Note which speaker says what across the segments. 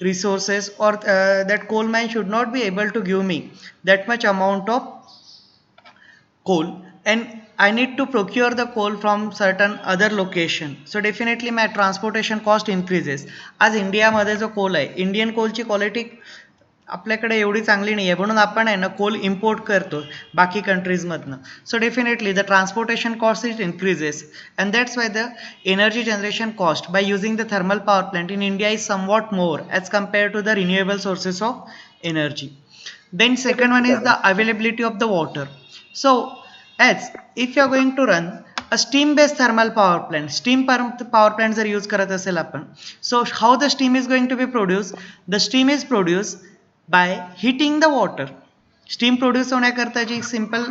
Speaker 1: resources, or that coal mine should not be able to give me that much amount of coal, and I need to procure the coal from certain other location. So definitely my transportation cost increases. आज इंडियामध्ये जो कोल आहे, Indian कोलची quality आपल्याकडे एवढी चांगली नाही आहे, म्हणून आपण आहे ना कोल इम्पोर्ट करतो बाकी कंट्रीजमधनं. So definitely the transportation cost is increases, and that's why the energy generation cost by using the thermal power plant in India is somewhat more as compare to the renewable sources of energy. Then second one is the availability of the water. So as if you are going to run a steam based thermal power plant, steam power plant जर use करत असेल आपण, so how the steam is going to be produced? The steam is produced by heating the water. Steam produce होण्याकरता जी simple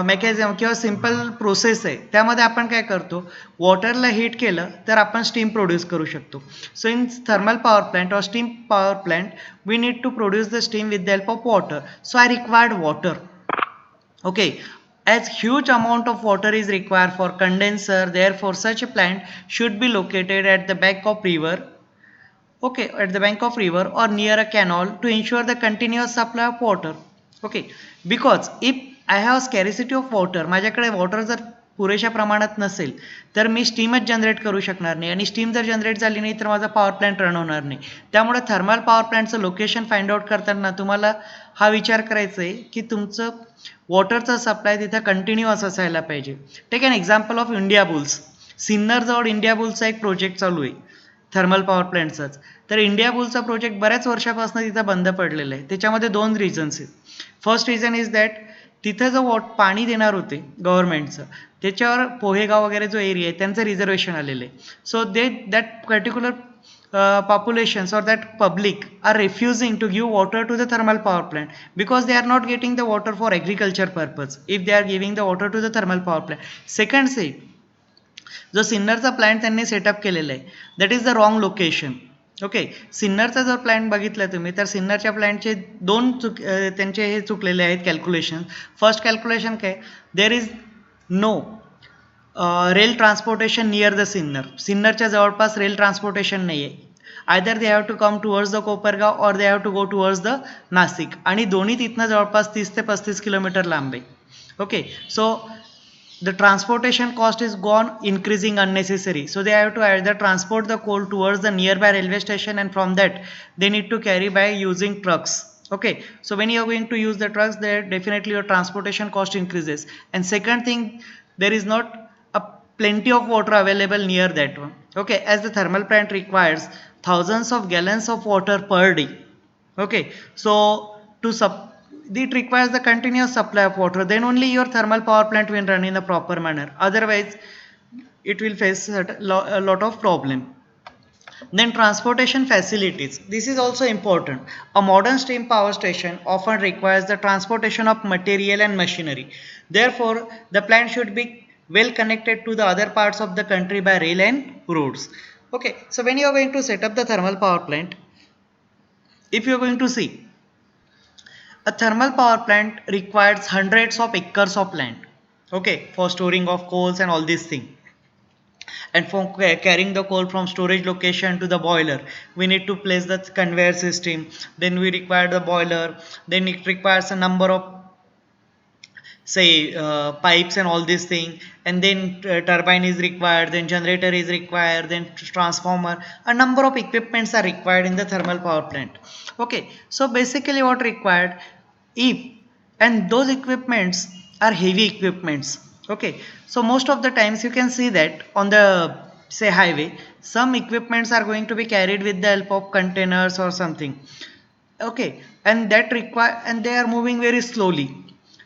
Speaker 1: mechanism किंवा simple process आहे, त्यामध्ये आपण काय करतो, वॉटरला हीट केलं तर आपण स्टीम प्रोड्यूस करू शकतो. So in thermal power plant or steam power plant we need to produce the steam with the help of water. So I required water. Okay, as huge amount of water is required for condenser, therefore such a plant should be located at the bank of river, okay, at the bank of river or near a canal to ensure the continuous supply of water. Okay, because if I have scarcity of water, माझ्याकडे water जर पुरेशा प्रमाणात नसेल तर मी स्टीमच generate करू शकणार नाही, आणि स्टीम जर जनरेट झाली नाही तर माझा पॉवर प्लांट रन होणार नाही. त्यामुळे थर्मल पॉवर प्लांटचं लोकेशन फाइंड आउट करताना तुम्हाला हा विचार करायचा आहे की तुमचं वॉटरचा सप्लाय तिथं कंटिन्युअस असायला पाहिजे. Take an example of India bulls. Sinnar जवळ इंडिया बुल्सचा एक प्रोजेक्ट चालू आहे थर्मल पॉवर प्लांटचाच. तर इंडिया बुलचा प्रोजेक्ट बऱ्याच वर्षापासून तिथं बंद पडलेला आहे. त्याच्यामध्ये दोन रिझन्स आहेत. फर्स्ट रिझन इज दॅट तिथं जो पाणी देणार होते गव्हर्नमेंटचं, त्याच्यावर पोहेगाव वगैरे जो एरिया आहे त्यांचं रिझर्वेशन आलेलं आहे. So that particular populations or that public are refusing to give water to the thermal power plant because they are not getting the water for agriculture purpose if they are giving the water to the thermal power plant. Second say, जो सिन्नरचा plant त्यांनी setup केलेला आहे that is the wrong location. Okay, सिन्नरचा जर plant बघितला तुम्ही तर सिन्नरच्या प्लॅन्टचे दोन त्यांचे हे चुकलेले आहेत कॅल्क्युलेशन. फर्स्ट कॅल्क्युलेशन काय, there is no rail transportation near the Sinnar. सिन्नरच्या जवळपास रेल ट्रान्सपोर्टेशन नाही आहे. Either they have to come towards the Kopargaon और they have to go towards the Nashik, आणि दोन्ही तिथनं जवळपास 30 ते 35 किलोमीटर लांब आहे. Okay, so the transportation cost is gone increasing unnecessary. So they have to either transport the coal towards the nearby railway station, and from that they need to carry by using trucks. Okay, so when you are going to use the trucks, there definitely your transportation cost increases. And second thing, there is not a plenty of water available near that one. Okay, as the thermal plant requires thousands of gallons of water per day. Okay, so to it requires the continuous supply of water, then only your thermal power plant will run in a proper manner, otherwise it will face a lot of problem. Then transportation facilities, this is also important. A modern steam power station often requires the transportation of material and machinery, therefore the plant should be well connected to the other parts of the country by rail and roads. Okay, so when you are going to set up the thermal power plant, if you are going to see, a thermal power plant requires hundreds of acres of land, okay, for storing of coals and all these things. And for carrying the coal from storage location to the boiler, we need to place the conveyor system. Then we require the boiler. Then it requires a number of pipes and all these things. And then turbine is required. Then generator is required. Then transformer. A number of equipments are required in the thermal power plant. Okay, so basically what required, if, and those equipments are heavy equipments. Okay, so most of the times you can see that on the highway some equipments are going to be carried with the help of containers or something. Okay, and that require, and they are moving very slowly.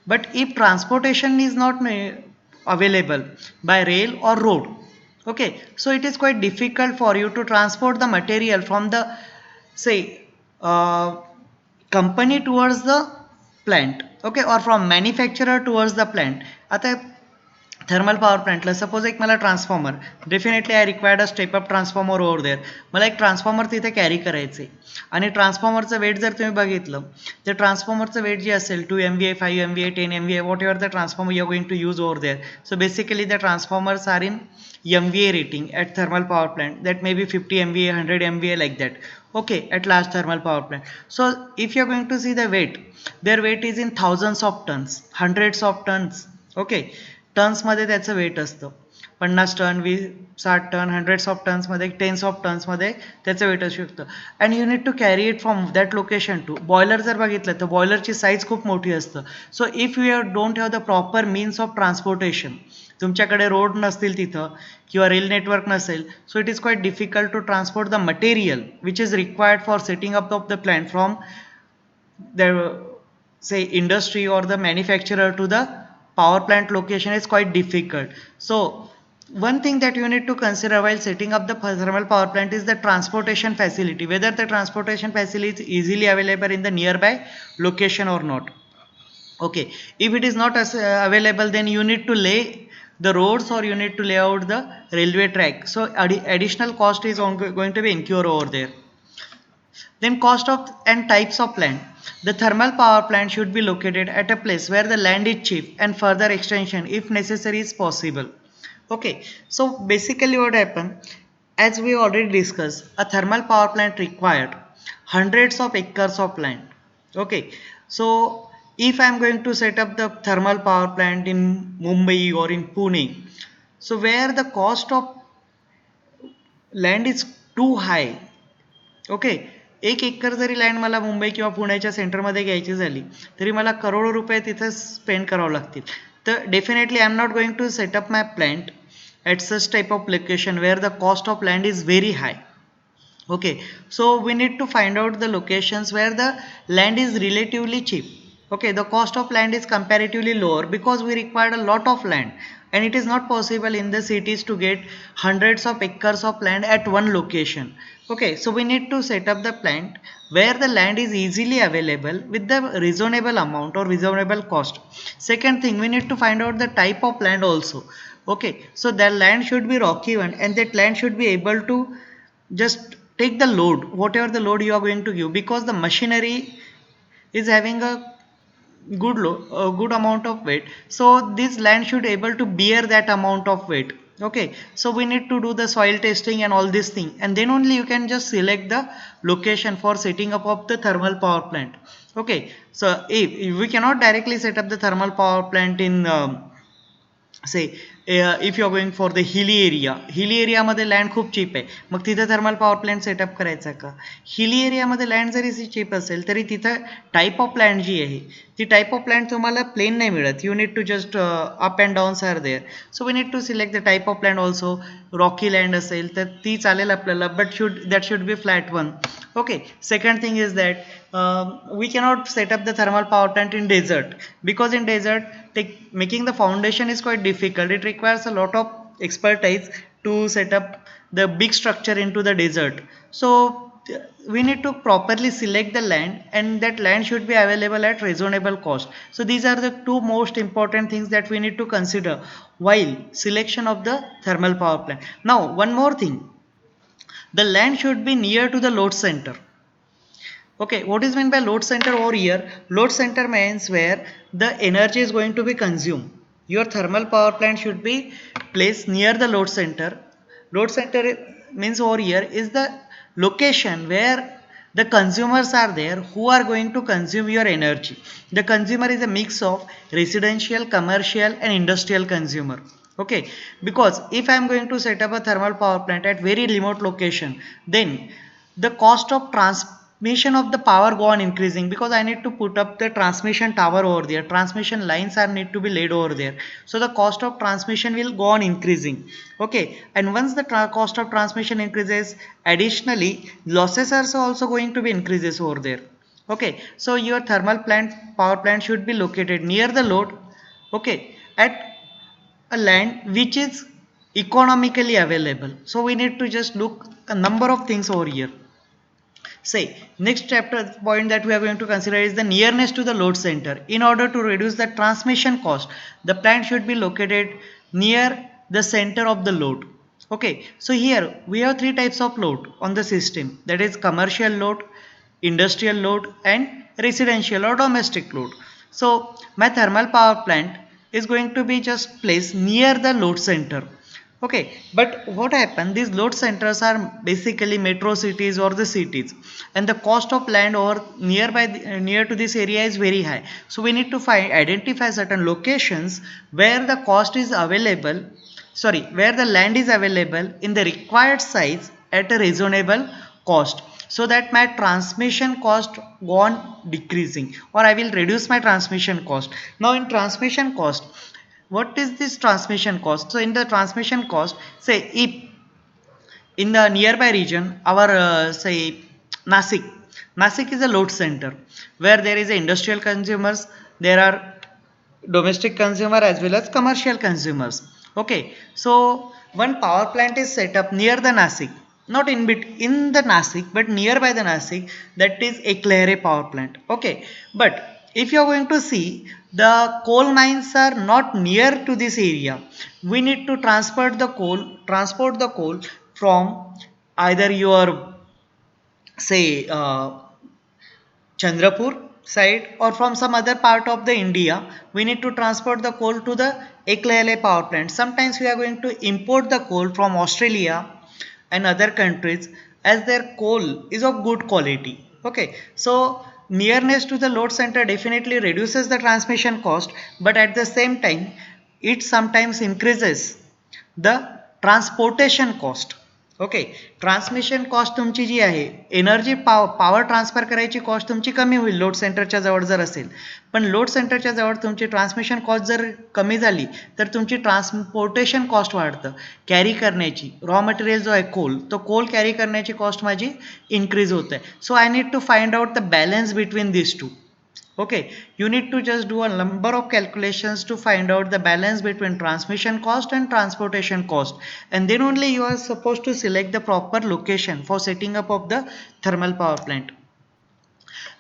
Speaker 1: But if transportation is not available by rail or road, okay, so it is quite difficult for you to transport the material from the company towards the plant, okay, or from manufacturer towards the plant. आता thermal power प्लांटला suppose एक मला transformer, definitely I required a step up transformer over there. मला एक transformer तिथे carry करायचं आहे, आणि ट्रान्सफॉर्मरचं वेट जर तुम्ही बघितलं तर ट्रान्सफॉर्मरचं वेट जे असेल 2 MVA, 5 MVA, 10 MVA, whatever the transformer you are going to use over there. So basically the transformers are in MVA rating at thermal power plant, that may be 50 MVA, 100 MVA, like that. Okay, at large thermal power plant. So if you're going to see the weight, their weight is in thousands of tons, hundreds of tons. Okay, tons मध्ये त्याचं weight असतं. 50 ton, 60 ton, hundreds of tons मध्ये, tens of tons मध्ये त्याचं wait असू शकतं. And you need to carry it from that location to boiler. जर बघितलं तर बॉयलरची साईज खूप मोठी असतं. So if you don't have the proper means of transportation, तुमच्याकडे रोड नसतील तिथं किंवा रेल नेटवर्क नसेल, so it is quite difficult to transport the material which is required for setting up of the plant from the say industry or the manufacturer to the power plant location is quite difficult. So one thing that you need to consider while setting up the thermal power plant is the transportation facility, whether the transportation facility is easily available in the nearby location or not. Okay, if it is not available, then you need to lay the roads or you need to lay out the railway track, so additional cost is going to be incurred over there. Then cost of and types of land. The thermal power plant should be located at a place where the land is cheap and further extension if necessary is possible. Okay, so basically what happened, as we already discussed, a thermal power plant required hundreds of acres of land. Okay, so if I am going to set up the thermal power plant in Mumbai or in Pune, so where the cost of land is too high. Okay, 1 acre zari land मला मुंबई किंवा पुण्याच्या सेंटरमध्ये घ्यायची झाली तरी मला करोडो रुपये तिथं स्पेंड करावं लागतील. तर definitely I am not going to set up my plant at such type of location where the cost of land is very high. Okay, so we need to find out the locations where the land is relatively cheap. Okay, the cost of land is comparatively lower because we required a lot of land and it is not possible in the cities to get hundreds of acres of land at one location. Okay, so we need to set up the plant where the land is easily available with the reasonable amount or reasonable cost. Second thing, we need to find out the type of land also. Okay, so that land should be rocky one and that land should be able to just take the load, whatever the load you are going to give, because the machinery is having a good amount of weight, so this land should able to bear that amount of weight. Okay, so we need to do the soil testing and all this thing, and then only you can just select the location for setting up of the thermal power plant. Okay, so if we cannot directly set up the thermal power plant in say if you are going for the hilly area मध्ये land खूप cheap आहे, मग तिथे thermal power plant setup करायचा का? हिली एरियामध्ये land जरी cheap असेल तरी तिथं टाईप ऑफ लँड जी आहे ती टाईप ऑफ लँड तुम्हाला प्लेन नाही मिळत. You need to just up and downs are there, so we need to select the type of land also. Rocky land असेल तर ती चालेल आपल्याला, but that should be flat one. Okay, second thing is that we cannot set up the thermal power plant in desert, because in desert making the foundation is quite difficult. It requires a lot of expertise to set up the big structure into the desert. So we need to properly select the land, and that land should be available at reasonable cost. So these are the two most important things that we need to consider while selection of the thermal power plant. Now one more thing, the land should be near to the load center. Okay, what is meant by load center over here? Load center means where the energy is going to be consumed. Your thermal power plant should be placed near the load center. Load center means over here is the location where the consumers are there who are going to consume your energy. The consumer is a mix of residential, commercial and industrial consumer. Okay, because if I am going to set up a thermal power plant at very remote location, then the cost of transmission of the power go on increasing, because I need to put up the transmission tower over there, transmission lines are need to be laid over there, so the cost of transmission will go on increasing. Okay, and once the cost of transmission increases, additionally losses are also going to be increases over there. Okay, so your thermal plant power plant should be located near the load. Okay, at a land which is economically available. So we need to just look a number of things over here. Say next chapter point that we are going to consider is the nearness to the load center. In order to reduce the transmission cost, the plant should be located near the center of the load. Okay, so here we have three types of load on the system, that is commercial load, industrial load and residential or domestic load. So my thermal power plant is going to be just placed near the load center. Okay, but what happened? These load centers are basically metro cities or the cities, and the cost of land or near to this area is very high. So we need to identify certain locations where the cost is available. Sorry, where the land is available in the required size at a reasonable cost, so that my transmission cost go on decreasing, or I will reduce my transmission cost. Now in transmission cost, what is this transmission cost? So in the transmission cost, say if in the nearby region, our say Nasik, Nasik is a load center where there is a industrial consumers, there are domestic consumer as well as commercial consumers. Okay, so one power plant is set up near the Nasik, not in the Nasik but nearby the Nasik, that is Eklere power plant. Okay, but if you are going to see, the coal mines are not near to this area. We need to transport the coal from either your say Chandrapur side or from some other part of the India. We need to transport the coal to the Eklele power plant. Sometimes we are going to import the coal from Australia and other countries, as their coal is of good quality. Okay, so nearness to the load center definitely reduces the transmission cost, but at the same time it sometimes increases the transportation cost. Okay, transmission cost तुमची जी आहे, energy power transfer करायची cost तुमची कमी होईल load सेंटरच्या जवळ जर असेल, पण लोड सेंटरच्या जवळ तुमची ट्रान्समिशन कॉस्ट जर कमी झाली तर तुमची ट्रान्सपोर्टेशन कॉस्ट वाढतं, कॅरी करण्याची रॉ मटेरियल जो आहे कोल, तो कोल कॅरी करण्याची कॉस्ट माझी इन्क्रीज होते. So I need to find out the balance between this two. Okay, you need to just do a number of calculations to find out the balance between transmission cost and transportation cost, and then only you are supposed to select the proper location for setting up of the thermal power plant.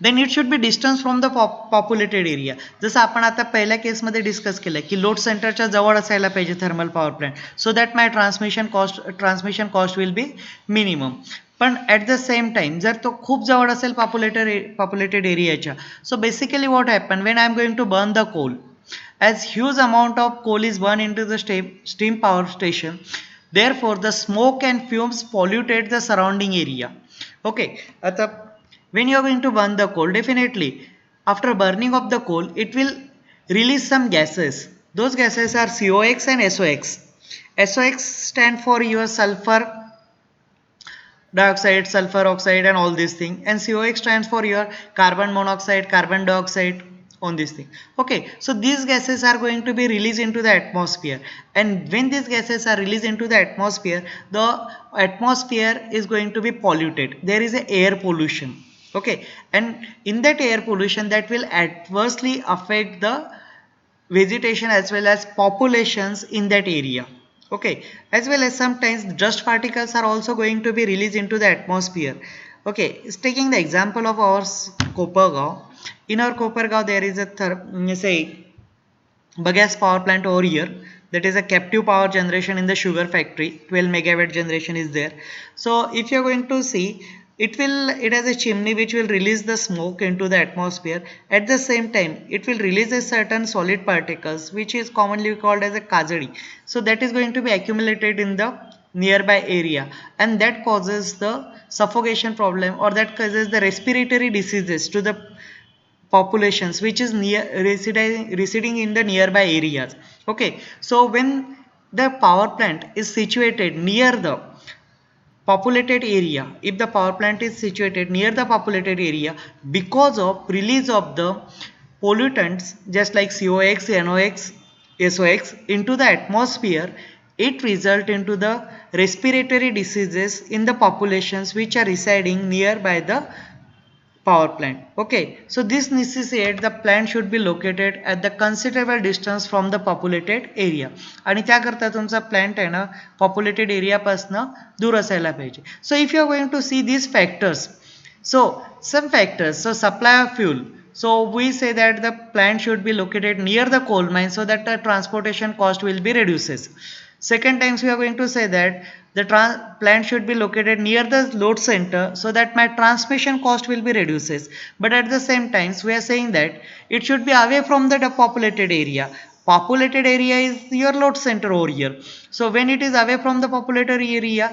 Speaker 1: Then it should be distance from the populated area. जसं आपण आता पहिल्या केसमध्ये discuss केलं की load सेंटरच्या जवळ असायला पाहिजे thermal power plant, so that my transmission cost will be minimum. पण ॲट द सेम टाइम जर तो खूप जवळ असेल पॉप्युलेटेड एरियाच्या, so basically what happen when I am going to burn the coal, as huge amount of coal is burned into the steam power station, therefore the smoke and fumes polluted the surrounding area. Okay, आता when you are going to burn the coal, definitely after burning of the coal it will release some gases. Those gases are COX and SOX. SOX stand for your sulfur dioxide, sulfur oxide and all these things, and COX stands for your carbon monoxide, carbon dioxide on this thing. Okay, so these gases are going to be released into the atmosphere, and when these gases are released into the atmosphere, the atmosphere is going to be polluted. There is a air pollution. Okay, and in that air pollution, that will adversely affect the vegetation as well as populations in that area. Okay, as well as sometimes dust particles are also going to be released into the atmosphere. Okay, taking the example of our Kopargaon. In our Kopargaon there is a say bagasse power plant over here, that is a captive power generation in the sugar factory. 12 megawatt generation is there. So if you are going to see, it has a chimney which will release the smoke into the atmosphere. At the same time it will release a certain solid particles which is commonly called as a kajadi. So that is going to be accumulated in the nearby area, and that causes the suffocation problem, or that causes the respiratory diseases to the populations which is residing in the nearby areas. Okay, so when the power plant is situated near the populated area, if the power plant is situated near the populated area, because of release of the pollutants just like COX, NOx, SOX into the atmosphere, it result into the respiratory diseases in the populations which are residing nearby the power plant. Okay, so this necessitates the plant should be located at the considerable distance from the populated area, आणि त्याकरता तुमचा plant आहे ना populated एरियापासून दूर असायला पाहिजे. So if you are going to see these factors, so some factors, so supply of fuel, so we say that the plant should be located near the coal mine so that the transportation cost will be reduces. Second times we are going to say that the plant should be located near the load center so that my transmission cost will be reduces, but at the same times we are saying that it should be away from the populated area. populated area is your load center over here. So when it is away from the populated area,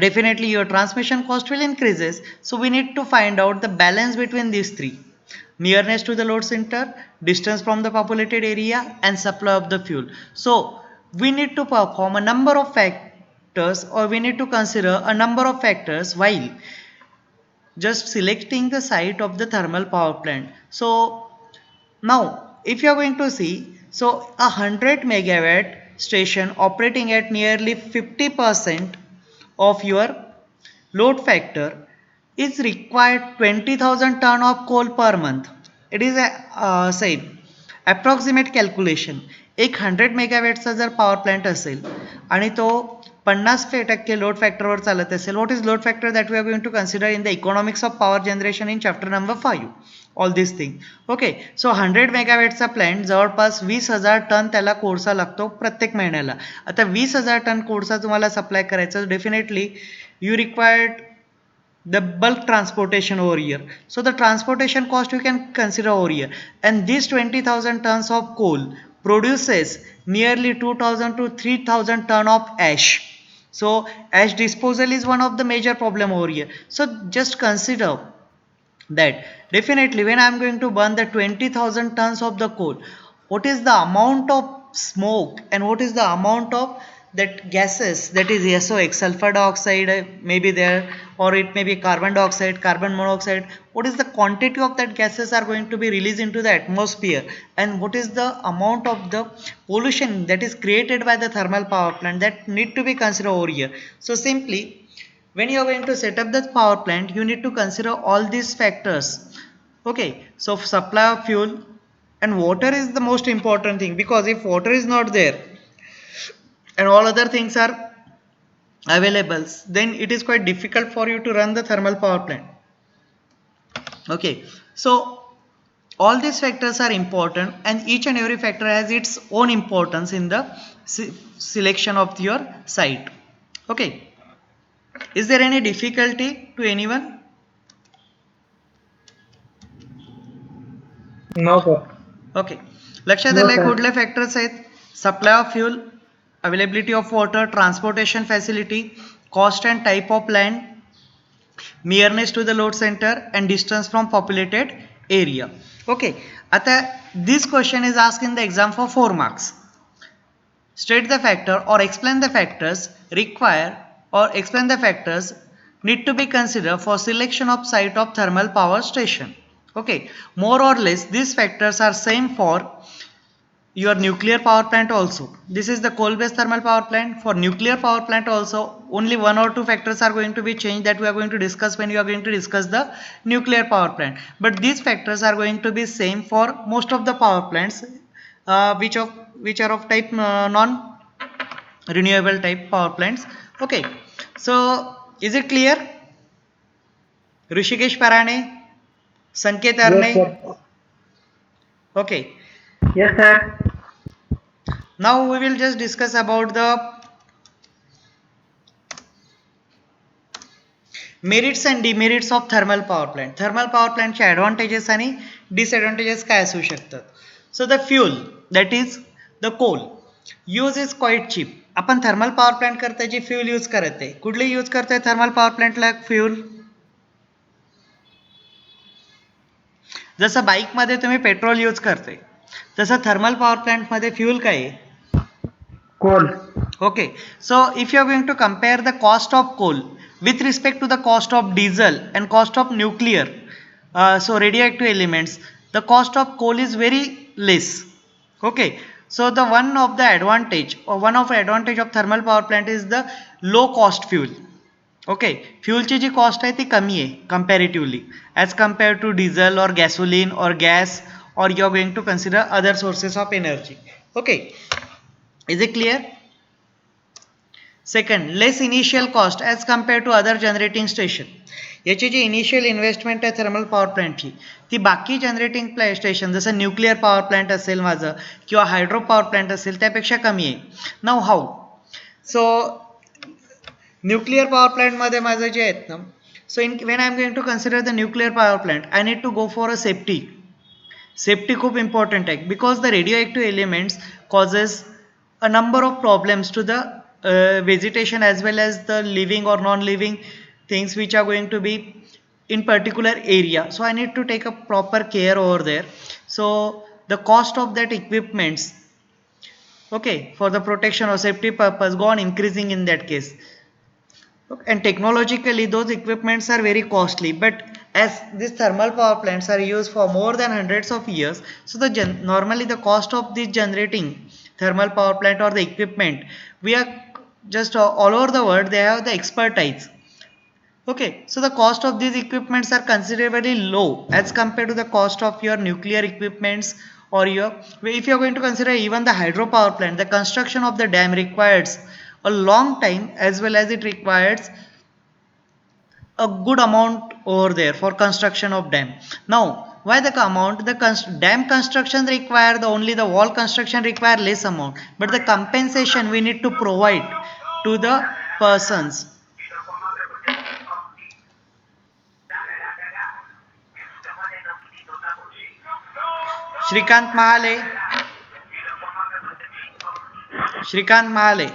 Speaker 1: definitely your transmission cost will increases. So we need to find out the balance between these three: nearness to the load center, distance from the populated area, and supply of the fuel. So we need to perform a number of factors, or we need to consider a number of factors while just selecting the site of the thermal power plant. So now if you are going to see, so a 100 megawatt station operating at nearly 50% of your load factor is required 20,000 ton of coal per month. It is a said approximate calculation. एक 100 मेगावॅटचा जर power plant असेल आणि तो 50% load फॅक्टरवर चालत असेल, what is load factor that we are going to consider in the economics of power generation in chapter number 5, all this thing. Okay, so 100 मेगावॅटचा plant जवळपास 20,000 टन त्याला कोळसा लागतो प्रत्येक महिन्याला. आता 20,000 टन कोळसा तुम्हाला सप्लाय करायचा, definitely you required the bulk transportation over here. So the transportation cost you can consider over here, and this 20,000 tons of coal produces nearly 2,000 to 3,000 ton of ash. So ash disposal is one of the major problem over here. So just consider that definitely when I am going to burn the 20,000 tons of the coal, what is the amount of smoke and what is the amount of that gases, that is SOx, sulfur dioxide may be there, or it may be carbon dioxide, carbon monoxide. What is the quantity of that gases are going to be released into the atmosphere, and what is the amount of the pollution that is created by the thermal power plant, that need to be considered over here. So simply when you are going to set up the power plant, you need to consider all these factors. Okay, so supply of fuel and water is the most important thing, because if water is not there and all other things are available, then it is quite difficult for you to run the thermal power plant. Okay, so all these factors are important, and each and every factor has its own importance in the selection of your site. Okay, is there any difficulty to anyone?
Speaker 2: No, sir.
Speaker 1: Okay, लक्षात आले कुठले factors आहेत? Supply of fuel, availability of water, transportation facility, cost and type of land, nearness to the load centre, and distance from populated area. Okay, आता this question is asked in the exam for 4 marks. State the factor or explain the factors required, or explain the factors need to be considered for selection of site of thermal power station. Okay, more or less these factors are same for your nuclear power plant also. This is the coal based thermal power plant. For nuclear power plant also, only 1 or 2 factors are going to be changed, that we are going to discuss when you are going to discuss the nuclear power plant. But these factors are going to be same for most of the power plants which are of type non renewable type power plants. Okay, so is it clear? Rishikesh Parane, Sanket Arne.
Speaker 2: Yes, sir.
Speaker 1: Okay,
Speaker 2: Yes, sir.
Speaker 1: now we will just discuss about the merits and demerits of thermal power plant. Thermal power प्लांटचे advantages आणि disadvantages काय असू शकतात? So the fuel that is the coal use is quite cheap. आपण thermal power plant करता जी fuel use करत आहे, कुठली यूज करताय थर्मल पॉवर प्लांटला फ्यूल? जसं बाईकमध्ये तुम्ही पेट्रोल यूज करताय, तसं थर्मल पॉवर प्लांटमध्ये फ्यूल काय आहे?
Speaker 2: Coal.
Speaker 1: Okay, so if you are going to compare the cost of coal with respect to the cost of diesel and cost of nuclear, so radioactive elements, the cost of coal is very less. Okay, so the one of the advantage of thermal power plant is the low cost fuel. Okay, फ्यूलची जी cost आहे ती कमी आहे comparatively as compare to diesel और gasoline और gas, और you are going to consider other sources of energy. Okay, is it clear? Second, less initial cost as compare to other generating station. याची जी initial investment आहे thermal power प्लांटची, ती बाकी generating station जसं nuclear power plant असेल माझं, किंवा हायड्रो पॉवर प्लांट असेल, त्यापेक्षा कमी आहे. नाऊ हाऊ? सो न्यूक्लिअर पॉवर प्लांटमध्ये माझं जे आहेत ना, so when I am going to consider the nuclear power plant, I need to go for a safety. Safety खूप इम्पॉर्टंट आहे because the radio elements causes a number of problems to the vegetation as well as the living or non-living things which are going to be in particular area. So I need to take a proper care over there. So the cost of that equipments, okay, for the protection or safety purpose go on increasing in that case. Okay, and technologically those equipments are very costly, but as these thermal power plants are used for more than hundreds of years, so normally the cost of this generating thermal power plant or the equipment, we are just all over the world they have the expertise. Okay, so the cost of these equipments are considerably low as compared to the cost of your nuclear equipments, or your, if you are going to consider even the hydropower plant, the construction of the dam requires a long time as well as it requires a good amount over there for construction of dam. Now why the amount, the dam construction require the only the wall construction require less amount, but the compensation we need to provide to the persons. Shrikant Mahale, Shrikant Mahale.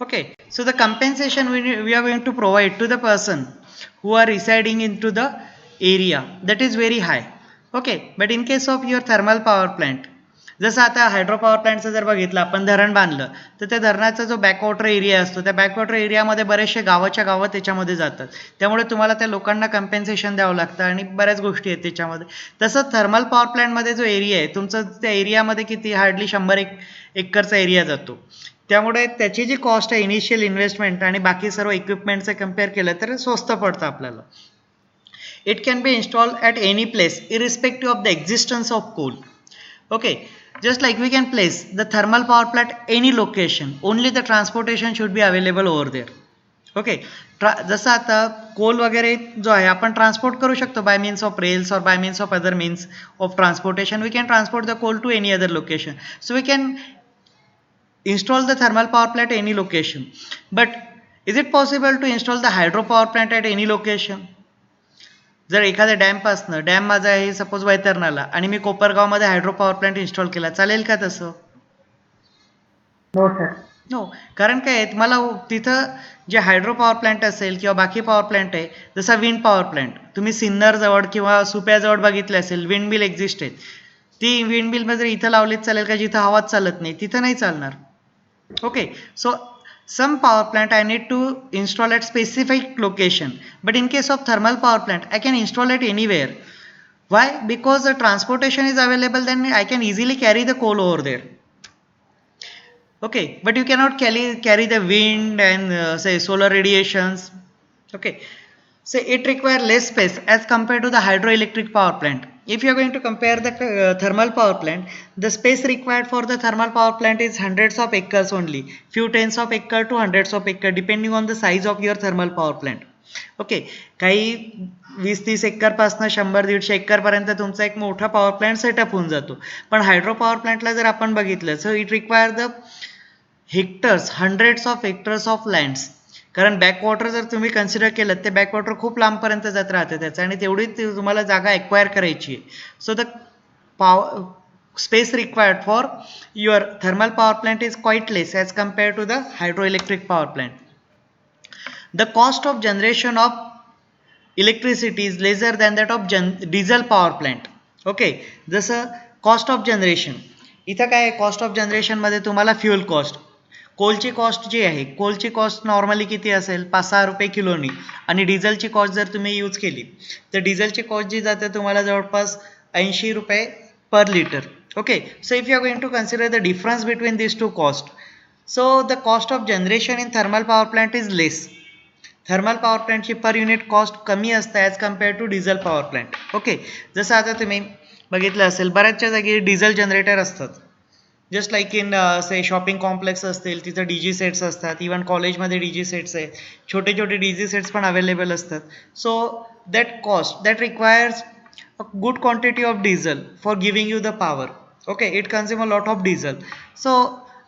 Speaker 1: Okay, so the compensation we are going to provide to the person who are residing into the area, that is very high. Okay, but in case of your thermal power plant, जसं आता hydro power प्लांटचं जर बघितलं आपण, धरण बांधलं तर त्या धरणाचा जो बॅकवॉटर एरिया असतो, त्या बॅकवॉटर एरियामध्ये बरेचसे गावाच्या गावात त्याच्यामध्ये जातात, त्यामुळे तुम्हाला त्या लोकांना कम्पेन्सेशन द्यावं लागतं आणि बऱ्याच गोष्टी आहेत त्याच्यामध्ये. तसंच थर्मल पॉवर प्लांटमध्ये जो एरिया आहे तुमचा, त्या एरियामध्ये किती हार्डली 100 एकरचा एरिया जातो, त्यामुळे त्याची जी कॉस्ट आहे इनिशियल इन्व्हेस्टमेंट आणि बाकी सर्व इक्विपमेंटचे कम्पेअर केलं तर स्वस्त पडतं आपल्याला. It can be install at any place irrespective of the existence of coal. Okay, just like we can place the thermal power plant any location, only the transportation should be available over there. Okay, जसं आता कोल वगैरे जो आहे आपण transport करू शकतो by means of rails or by means of other means of transportation, we can transport the coal to any other location. So we can install the thermal power plant at any location, but is it possible to install the hydro power plant at any location? जर एखाद्या डॅमपासनं, dam माझा आहे suppose वैतरणाला आणि मी कोपरगावमध्ये hydro power plant install केला, चालेल का तसं?
Speaker 2: No sir.
Speaker 1: No, कारण काय आहे, मला तिथं जे हायड्रो पॉवर प्लांट असेल किंवा बाकी पॉवर प्लांट आहे, जसा विंड पॉवर प्लांट तुम्ही सिन्नर जवळ किंवा सुप्याजवळ बघितले असेल, विंड मिल एक्झिस्ट आहेत, ती विंड मिल मध्ये इथं लावलीच चालेल का जिथं हवाच चालत नाही, तिथं नाही चालणार. Okay, so some power plant I need to install at specific location, but in case of thermal power plant I can install it anywhere. Why? Because the transportation is available, then I can easily carry the coal over there. Okay, but you cannot carry the wind and say solar radiations. Okay, so it requires less space as compared to the hydroelectric power plant. If you are going to compare the thermal power plant, the space required for the thermal power plant is hundreds of acres only, few tens of acre to hundreds of acre depending on the size of your thermal power plant. Okay, काही 20-30 एकर पासून 100-150 एकर पर्यंत तुमचा एक मोठा power plant setup होऊन जातो. पण hydro power प्लांटला जर आपण बघितलं, so it require the hectares, hundreds of hectares of lands, कारण बॅकवॉटर जर तुम्ही कन्सिडर केलं ते बॅकवॉटर खूप लांबपर्यंत जात राहते त्याचं, आणि तेवढी तुम्हाला जागा एक्वायर करायची आहे. So the power space required for your thermal power plant is quite less as compared to the hydroelectric power plant. The cost of generation of electricity is lesser than that of diesel power plant. Okay, जसं cost of generation, इथं काय cost of generation मध्ये तुम्हाला fuel cost, कोलची cost जी आहे, कोलची cost normally किती असेल 5-6 रुपये किलोनी, आणि डिझेलची कॉस्ट जर तुम्ही यूज केली तर डिझेलची कॉस्ट जी जाते तुम्हाला जवळपास 80 रुपये per litre. Okay, so if you are going to consider the difference between these two costs, so the cost of generation in thermal power plant is less. Thermal power प्लांटची per unit cost कमी असते as compare to diesel power plant. Okay, जसं आता तुम्ही बघितलं असेल बऱ्याचशा जागी डिझेल जनरेटर असतात, just like in say shopping complex असतील तिथं डीजी सेट्स असतात, इवन कॉलेजमध्ये डीजी सेट्स आहेत, छोटे छोटे डीजी सेट्स पण अवेलेबल असतात. So that cost that requires a good quantity of diesel for giving you the power. Okay, it consumes a lot of diesel. So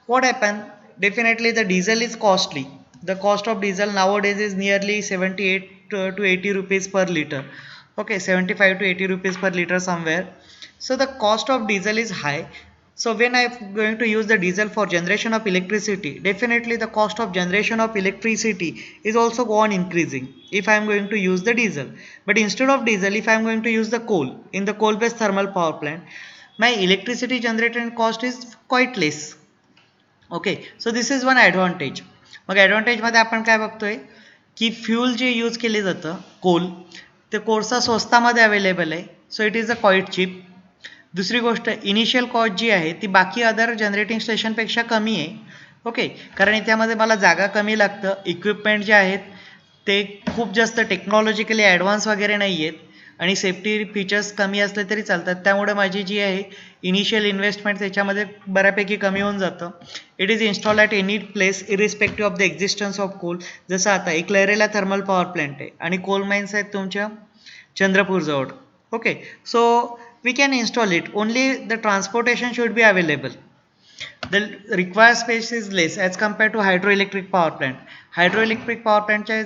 Speaker 1: what happen, definitely the diesel is costly. the cost of diesel nowadays is nearly 78 to 80 rupees per liter. Okay, 75 to 80 rupees per liter somewhere. So the cost of diesel is high. So when I'm going to use the diesel for generation of electricity, definitely the cost of generation of electricity is also go on increasing if I'm going to use the diesel. But instead of diesel, if I'm going to use the coal in the coal based thermal power plant, my electricity generated cost is quite less. Okay, so this is one advantage. मग ॲडव्हान्टेजमध्ये आपण काय बघतोय की fuel जे use केले जातं कोल, ते कोळसा स्वस्तामध्ये अवेलेबल आहे. So it is a quite cheap. दुसरी गोष्ट, इनिशियल कॉस्ट जी आहे ती बाकी अदर जनरेटिंग स्टेशनपेक्षा कमी आहे. ओके, कारण त्यामध्ये मला जागा कमी लागतं, इक्विपमेंट जे आहेत ते खूप जास्त टेक्नॉलॉजिकली ॲडव्हान्स वगैरे नाही आहेत आणि सेफ्टी फीचर्स कमी असले तरी चालतात. त्यामुळे माझी जी आहे इनिशियल इन्व्हेस्टमेंट त्याच्यामध्ये बऱ्यापैकी कमी होऊन जातं. It is install at any place irrespective of the existence of coal. जसं आता एक लहरेला थर्मल पॉवर प्लांट आहे आणि कोल माइन्स आहेत तुमच्या चंद्रपूरजवळ. Okay, so we can install it, only the transportation should be available. The required space is less as compared to hydroelectric power plant. Hydroelectric power plant च्या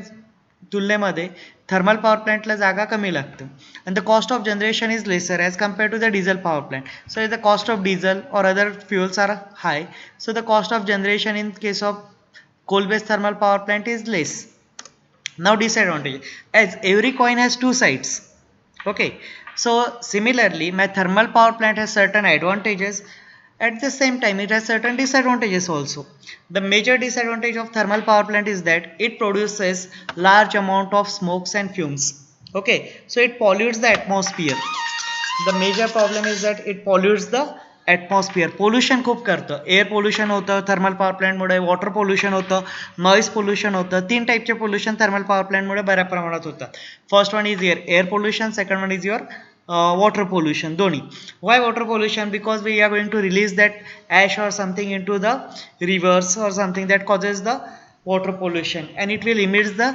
Speaker 1: तुलनेमध्ये थर्मल पॉवर प्लांटला जागा कमी लागतं and the cost of generation is lesser as compared to the diesel power plant. So the cost of diesel or other fuels are high, so the cost of generation in case of coal based thermal power plant is less. Now disadvantage, as every coin has two sides. Okay, so similarly my thermal power plant has certain advantages, at the same time it has certain disadvantages also. The major disadvantage of thermal power plant is that it produces large amount of smokes and fumes. Okay, so it pollutes the atmosphere. The major problem is that it pollutes the atmosphere. Pollution खूप करतं, air pollution होतं thermal power प्लांटमुळे, water pollution होतं, noise pollution होतं. 3 टाईपचे pollution thermal power प्लांटमुळे बऱ्या प्रमाणात होतात. First one is air pollution, second one is your water pollution. दोन्ही. Why water pollution? Because we are going to release that ash or something into the rivers or something that causes the water pollution, and it will emit the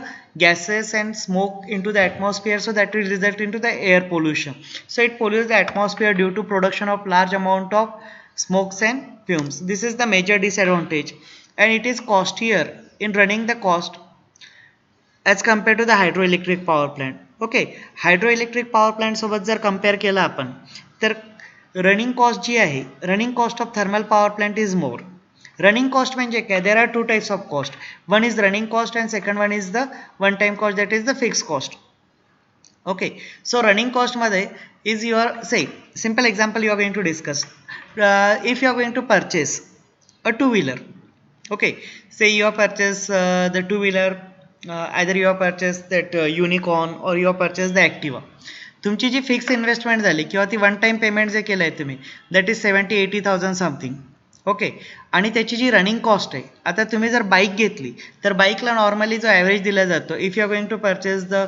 Speaker 1: gases and smoke into the atmosphere, so that will result into the air pollution. So it pollutes the atmosphere due to production of large amount of smokes and fumes. This is the major disadvantage, and it is costlier in running the cost as compared to the hydroelectric power plant. Okay, hydroelectric power plant सोबत जर compare केला आपण तर running cost जी आहे, running cost of thermal power plant is more. Running cost म्हणजे काय? There are two types of cost. One is running cost and second one is the one time cost, that is the fix cost. Okay, so running कॉस्टमध्ये is your say simple example you are going to discuss. If you are going to purchase a two wheeler. Okay, say you have purchased the two wheeler, either you have purchased that unicorn or you have purchased the Activa. तुमची जी fix investment झाली किंवा ती one time payment जे केलं आहे तुम्ही, that is 70-80,000 something. Okay, आणि त्याची जी running cost आहे, आता तुम्ही जर बाईक घेतली तर बाईकला नॉर्मली जो ॲव्हरेज दिला जातो, if you are going to purchase the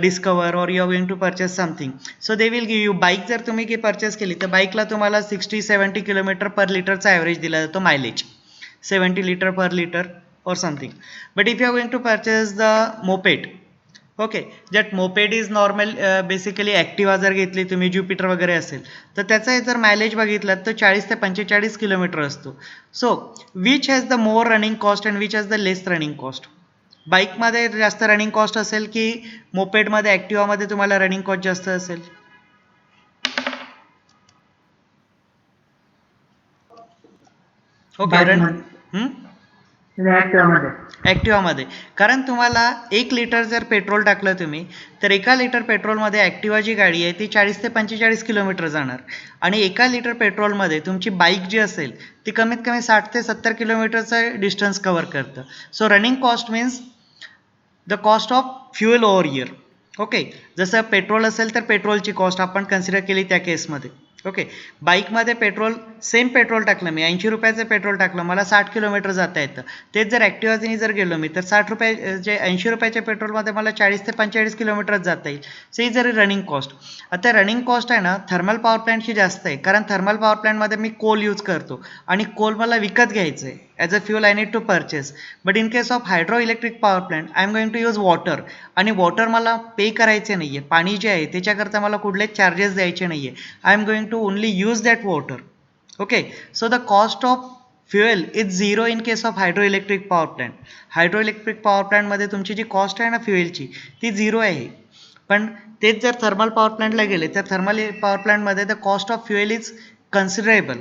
Speaker 1: Discover और you are going to purchase something, so they will give you. Bike जर तुम्ही परचेस केली तर बाईकला तुम्हाला 60-70 किलोमीटर पर लिटरचा ॲव्हरेज दिला जातो, mileage 70 liter per liter or something. But if you are going to purchase the moped, okay, that moped is normal, basically Activa जर घेतली तुम्ही, ज्युपिटर वगैरे असेल तर त्याचा जर मायलेज बघितला तर 40 ते 45 किलोमीटर असतो. So which has the more running cost and which has the less running cost? बाईकमध्ये जास्त रनिंग कॉस्ट असेल की मोपेडमध्ये, ॲक्टिवामध्ये तुम्हाला रनिंग कॉस्ट जास्त असेल? ओके, ॲक्टिवामध्ये. कारण तुम्हाला 1 लिटर जर पेट्रोल टाकलं तुम्ही तर 1 लिटर पेट्रोलमध्ये ॲक्टिवा जी गाडी आहे ती 40 ते 45 किलोमीटर जाणार, आणि 1 लिटर पेट्रोलमध्ये तुमची बाईक जी असेल ती कमीत कमी 60 ते 70 किलोमीटरचं डिस्टन्स कव्हर करतं. सो running cost means the cost of fuel over year. Okay, जसं पेट्रोल असेल तर पेट्रोलची कॉस्ट आपण कन्सिडर केली त्या केसमध्ये. ओके, बाईकमध्ये पेट्रोल, सेम पेट्रोल टाकलं मी, 80 रुपयाचं पेट्रोल टाकलं, मला 60 किलोमीटर जाता येतं. तेच जर ॲक्टिवाने जर गेलो मी तर 60 रुपये जे 80 रुपयाच्या पेट्रोलमध्ये मला 40 ते 45 किलोमीटरच जाता येईल. सो ही जरी रनिंग कॉस्ट. आता रनिंग कॉस्ट आहे ना थर्मल पॉवर प्लांटची जास्त आहे, कारण थर्मल पॉवर प्लांटमध्ये मी कोल यूज करतो आणि कोल मला विकत घ्यायचं आहे. As a fuel I need to purchase. But in case of hydro electric power plant I am going to use water, आणि वॉटर मला पे करायचे नाही आहे. पाणी जे आहे त्याच्याकरता मला कुठलेच चार्जेस द्यायचे नाही आहे. I am going to only use that water. Okay, so the cost of fuel is zero in case of hydroelectric power plant. Hydroelectric power प्लॅन्टमध्ये तुमची जी कॉस्ट आहे ना फ्युएलची ती झिरो आहे. पण तेच जर थर्मल पॉवर प्लॅन्टला गेले तर थर्मल पॉवर प्लॅन्टमध्ये the cost of fuel is considerable.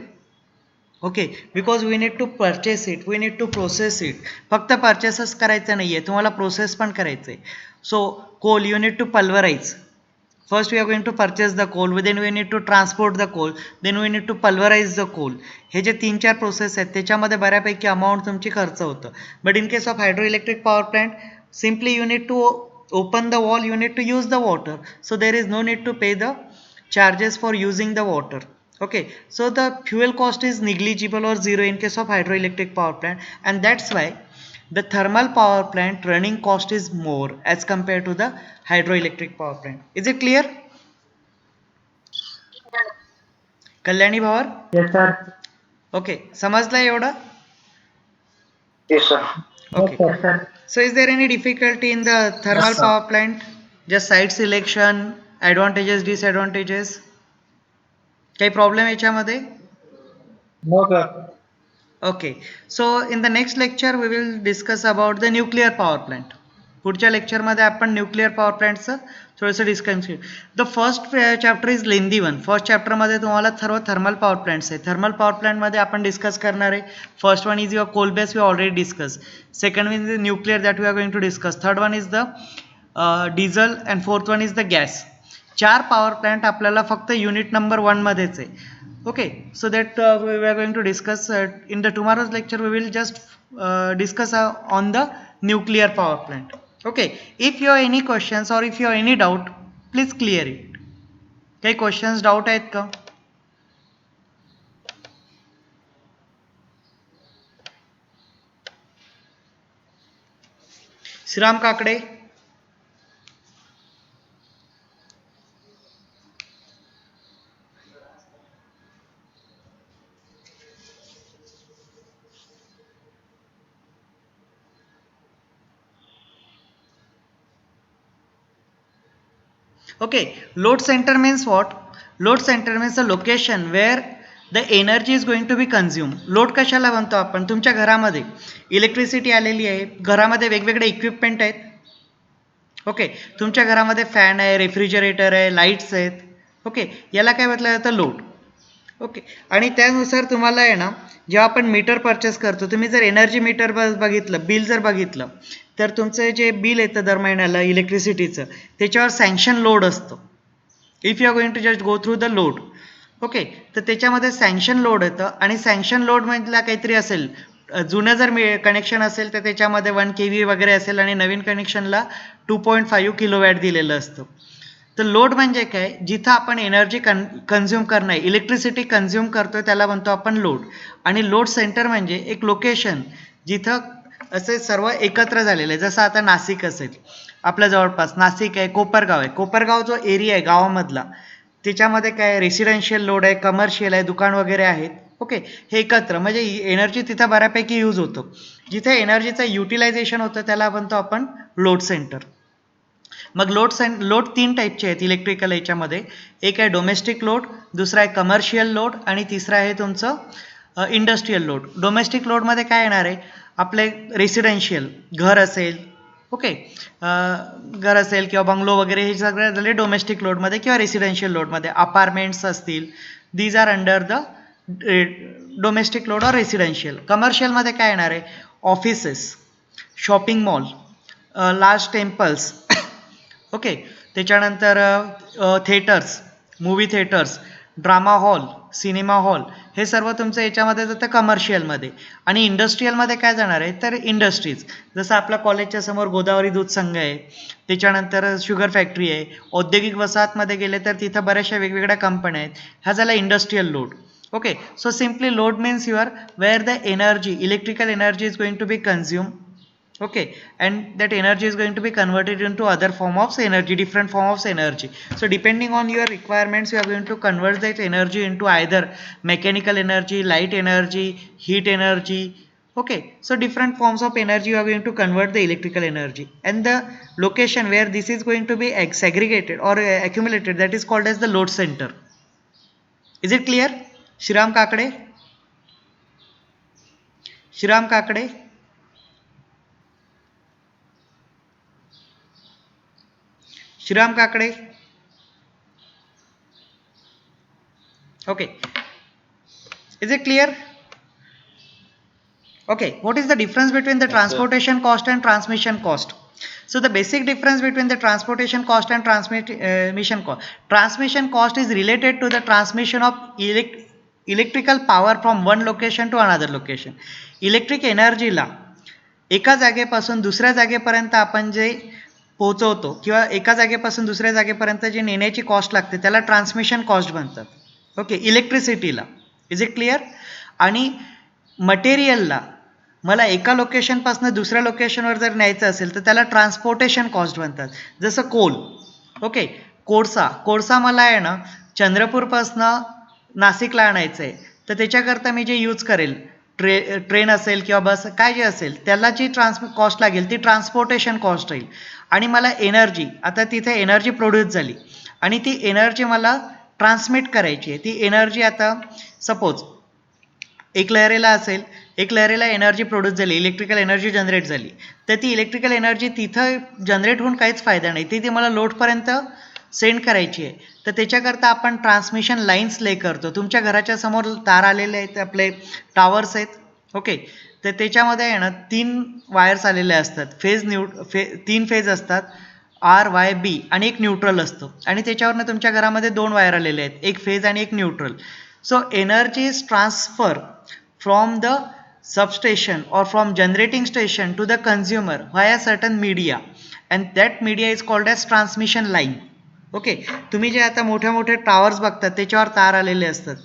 Speaker 1: Okay, because we need to purchase it, we need to process it. फक्त परचेसच करायचं नाही आहे, तुम्हाला प्रोसेस पण करायचं आहे. So coal you need to pulverize. First we are going to purchase the coal, then we need to transport the coal, then we need to pulverize the coal. हे जे 3-4 प्रोसेस आहेत त्याच्यामध्ये बऱ्यापैकी अमाऊंट तुमची खर्च होतं. But in case of hydroelectric power plant simply you need to open the wall, you need to use the water, so there is no need to pay the charges for using the water. Okay, so the fuel cost is negligible or zero in case of hydroelectric power plant, and that's why the thermal power plant running cost is more as compared to the hydroelectric power plant. Is it clear? Kalyani भावर?
Speaker 2: Yes, sir.
Speaker 1: Okay, समजलं एवढं?
Speaker 3: Yes, sir.
Speaker 1: Okay.
Speaker 2: Yes, sir.
Speaker 1: So is there any difficulty in the thermal
Speaker 3: Yes, sir.
Speaker 1: power plant? Just site selection, advantages, disadvantages? काही problem याच्यामध्ये?
Speaker 3: No, sir.
Speaker 1: Okay, so in the next lecture we will discuss about the nuclear power plant. पुढच्या लेक्चरमध्ये आपण nuclear power प्लॅन्टचं थोडंसं discuss करू. The first chapter is lengthy one. First चॅप्टरमध्ये तुम्हाला सर्व थर्मल पॉवर प्लॅन्ट्स आहे. थर्मल पॉवर प्लॅन्टमध्ये आपण डिस्कस करणार आहे. First one is your coal base, we already discuss. Second one is the nuclear that we are going to discuss. Third one is the diesel and fourth one is the gas. 4 power plant आपल्याला फक्त unit number 1 मध्येच आहे. Okay, so that we are going to discuss in the tomorrow's lecture. We will just discuss on the nuclear power plant. Okay, if you have any questions or if you have any doubt, please clear it. काही questions doubt आहेत का? Shriram Kakade. Okay, load center means what? Load center means the location where the energy is going to be consumed. Load कशाला म्हणतो आपण? तुमच्या घरामध्ये electricity आलेली आहे, घरामध्ये वेगवेगळे इक्विपमेंट आहेत. ओके, तुमच्या घरामध्ये फॅन आहे, रेफ्रिजरेटर आहे, लाईट्स आहेत. ओके, याला काय म्हटलं जातं? लोड. ओके, आणि त्यानुसार तुम्हाला आहे ना, जेव्हा आपण मीटर परचेस करतो, तुम्ही जर एनर्जी मीटर बघितलं, बिल जर बघितलं, तर तुमचं जे बिल येतं दर महिन्याला इलेक्ट्रिसिटीचं, त्याच्यावर सँक्शन लोड असतं. If you are going to just go through the load. Okay, तर त्याच्यामध्ये सँक्शन लोड येतं, आणि सँक्शन लोड मधला काहीतरी असेल, जुनं जर कनेक्शन असेल तर त्याच्यामध्ये 1 kV वगैरे असेल, आणि नवीन कनेक्शनला 2.5 किलोवॅट दिलेलं असतं. तर लोड म्हणजे काय? जिथं आपण एनर्जी कन्झ्युम करणं, इलेक्ट्रिसिटी कन्झ्युम करतोय त्याला म्हणतो आपण लोड. आणि लोड सेंटर म्हणजे एक लोकेशन जिथं असे सर्व एकत्र झालेले आहे. जसं आता नाशिक असेल, आपल्या जवळपास नाशिक आहे, कोपरगाव आहे. कोपरगाव जो एरिया आहे गावामधला, त्याच्यामध्ये काय रेसिडेन्शियल लोड आहे, कमर्शियल आहे, दुकान वगैरे आहेत. ओके, हे एकत्र म्हणजे एनर्जी तिथं बऱ्यापैकी यूज होतो. जिथे एनर्जीचं युटिलायझेशन होतं त्याला म्हणतो आपण लोड सेंटर. मग लोड 3 टाईपचे आहेत इलेक्ट्रिकल याच्यामध्ये. एक आहे डोमेस्टिक लोड, दुसरा आहे कमर्शियल लोड, आणि तिसरा आहे तुमचं इंडस्ट्रियल लोड. डोमेस्टिक लोडमध्ये काय येणार आहे? आपले रेसिडेन्शियल घर असेल, ओके, घर असेल किंवा बंगलो वगैरे, हे सगळं झाले डोमेस्टिक लोडमध्ये किंवा रेसिडेन्शियल लोडमध्ये. अपार्टमेंट्स असतील, these are under the domestic load or residential. कमर्शियलमध्ये काय येणार आहे? Offices, shopping mall, large temples, okay, त्याच्यानंतर theatres, movie theatres, drama hall, cinema hall, हे सर्व तुमचं याच्यामध्ये जातं कमर्शियलमध्ये. आणि इंडस्ट्रियलमध्ये काय जाणार आहे? तर इंडस्ट्रीज, जसं आपल्या कॉलेजच्या समोर गोदावरी दूध संघ आहे, त्याच्यानंतर शुगर फॅक्टरी आहे. औद्योगिक वसाहतमध्ये गेले तर तिथं बऱ्याचशा वेगवेगळ्या कंपन्या आहेत. हा झाला industrial load. Okay, so simply load means your where the energy, electrical energy is going to be consume. Okay, and that energy is going to be converted into other form of energy, different form of energy. So depending on your requirements, you are going to convert that energy into either mechanical energy, light energy, heat energy. Okay, so different forms of energy you are going to convert the electrical energy, and the location where this is going to be segregated or accumulated, that is called as the load center. Is it clear? Shriram Kakade? Shriram Kakade. Shriram Kakade. Okay, is it clear? Okay, what is the difference between the transportation cost and transmission cost? So the basic difference between the transportation cost and transmission cost is related to the transmission of electrical power from one location to another location. Electric energy ला एका जागेपासून दुसऱ्या जागेपर्यंत आपण जे पोहोचवतो किंवा एका जागेपासून दुसऱ्या जागेपर्यंत जे नेण्याची cost लागते त्याला transmission cost म्हणतात. ओके, इलेक्ट्रिसिटीला. Is it clear? आणि मटेरियलला मला एका लोकेशनपासून दुसऱ्या लोकेशनवर जर न्यायचं असेल तर त्याला ट्रान्सपोर्टेशन कॉस्ट म्हणतात. जसं कोल. ओके, कोळसा मला आहे ना चंद्रपूरपासनं नाशिकला आणायचं आहे तर त्याच्याकरता मी जे यूज करेल ट्रेन असेल किंवा बस काय जे असेल त्याला जी कॉस्ट लागेल ती ट्रान्सपोर्टेशन कॉस्ट राहील. आणि मला एनर्जी, आता तिथे एनर्जी प्रोड्यूस झाली आणि ती एनर्जी मला ट्रान्समिट करायची आहे. ती एनर्जी आता सपोज एक लहरीला एनर्जी प्रोड्यूस झाली, इलेक्ट्रिकल एनर्जी जनरेट झाली, तर ती इलेक्ट्रिकल एनर्जी तिथं जनरेट होऊन काहीच फायदा नाही, ती मला लोडपर्यंत सेंड करायची आहे. तर त्याच्याकरता आपण ट्रान्समिशन लाईन्स ले करतो. तुमच्या घराच्या समोर तार आलेले आहेत, आपले टावर्स आहेत. ओके, तर त्याच्यामध्ये आहे ना 3 वायर्स आलेले असतात. 3 फेज असतात, आर वाय बी, आणि एक न्यूट्रल असतो. आणि त्याच्यावरनं तुमच्या घरामध्ये 2 वायर आलेले आहेत, एक फेज आणि एक neutral. So energy is transfer from the substation or from generating station to the consumer via certain media, and that media is called as transmission line. Okay, तुम्ही जे आता मोठे मोठे टावर्स बघतात त्याच्यावर तार आलेले असतात,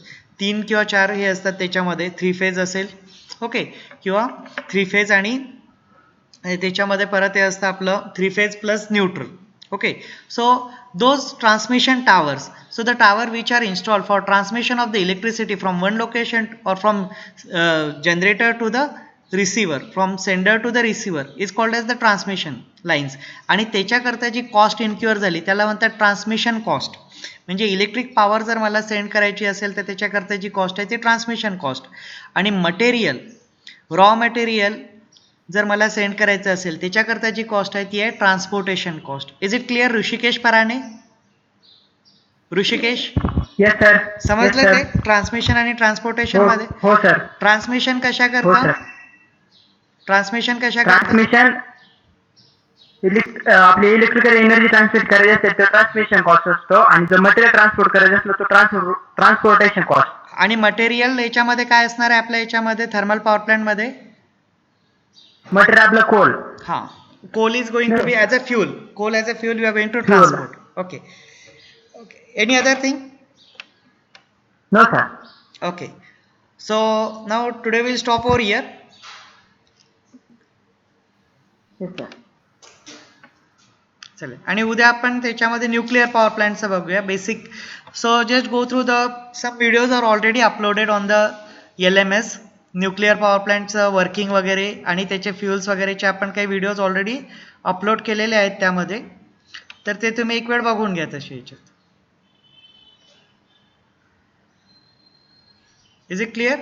Speaker 1: 3 किंवा 4 हे असतात त्याच्यामध्ये, 3 फेज असेल. ओके, किंवा 3 फेज आणि त्याच्यामध्ये परत हे असतं आपलं 3 phase plus neutral. Okay, so those transmission towers, so the tower which are installed for transmission of the electricity from one location or from generator to the receiver, from sender to the receiver, is called as the transmission lines. आणि त्याच्याकरता जी cost इन्क्युअर झाली त्याला म्हणतात transmission cost. म्हणजे electric power जर मला send करायची असेल तर त्याच्याकरता जी कॉस्ट आहे ती ट्रान्समिशन कॉस्ट. आणि मटेरियल, रॉ मटेरियल जर मला सेंड करायचं असेल त्याच्याकरता जी कॉस्ट आहे ती आहे transportation cost. Is it clear Rishikesh Parane? Rishikesh,
Speaker 2: yes sir.
Speaker 1: समजलं ते ट्रान्समिशन आणि ट्रान्सपोर्टेशन मध्ये?
Speaker 2: हो सर.
Speaker 1: ट्रान्समिशन कशा करता? ट्रान्समिशन कशा करता?
Speaker 2: ट्रान्समिशन आपली इलेक्ट्रिकल एनर्जी ट्रान्समिट करायची असेल तर ट्रान्समिशन कॉस्ट असतो, आणि जर मटेरियल ट्रान्सपोर्ट करायचं असलं तर ट्रान्सपोर्टेशन कॉस्ट.
Speaker 1: आणि मटेरियल याच्यामध्ये काय असणार आहे आपल्या याच्यामध्ये थर्मल पॉवर प्लांट मध्ये?
Speaker 2: मटेरियल आपलं कोल.
Speaker 1: हा, coal is going to be as a fuel. Coal as a fuel you are going to transport. Okay. Okay. Any other thing?
Speaker 2: No sir.
Speaker 1: Okay. So now today we'll stop over here.
Speaker 2: Yes sir.
Speaker 1: चलेल, आणि उद्या आपण त्याच्यामध्ये nuclear power प्लांटचं बघूया basic. So just go through the some videos are already uploaded on the LMS. Nuclear power प्लांटचं working वगैरे आणि त्याचे फ्युल्स वगैरेचे आपण काही व्हिडिओज ऑलरेडी अपलोड केलेले आहेत त्यामध्ये, तर ते तुम्ही एक वेळ बघून घ्या तसे याच्यात. Is it clear?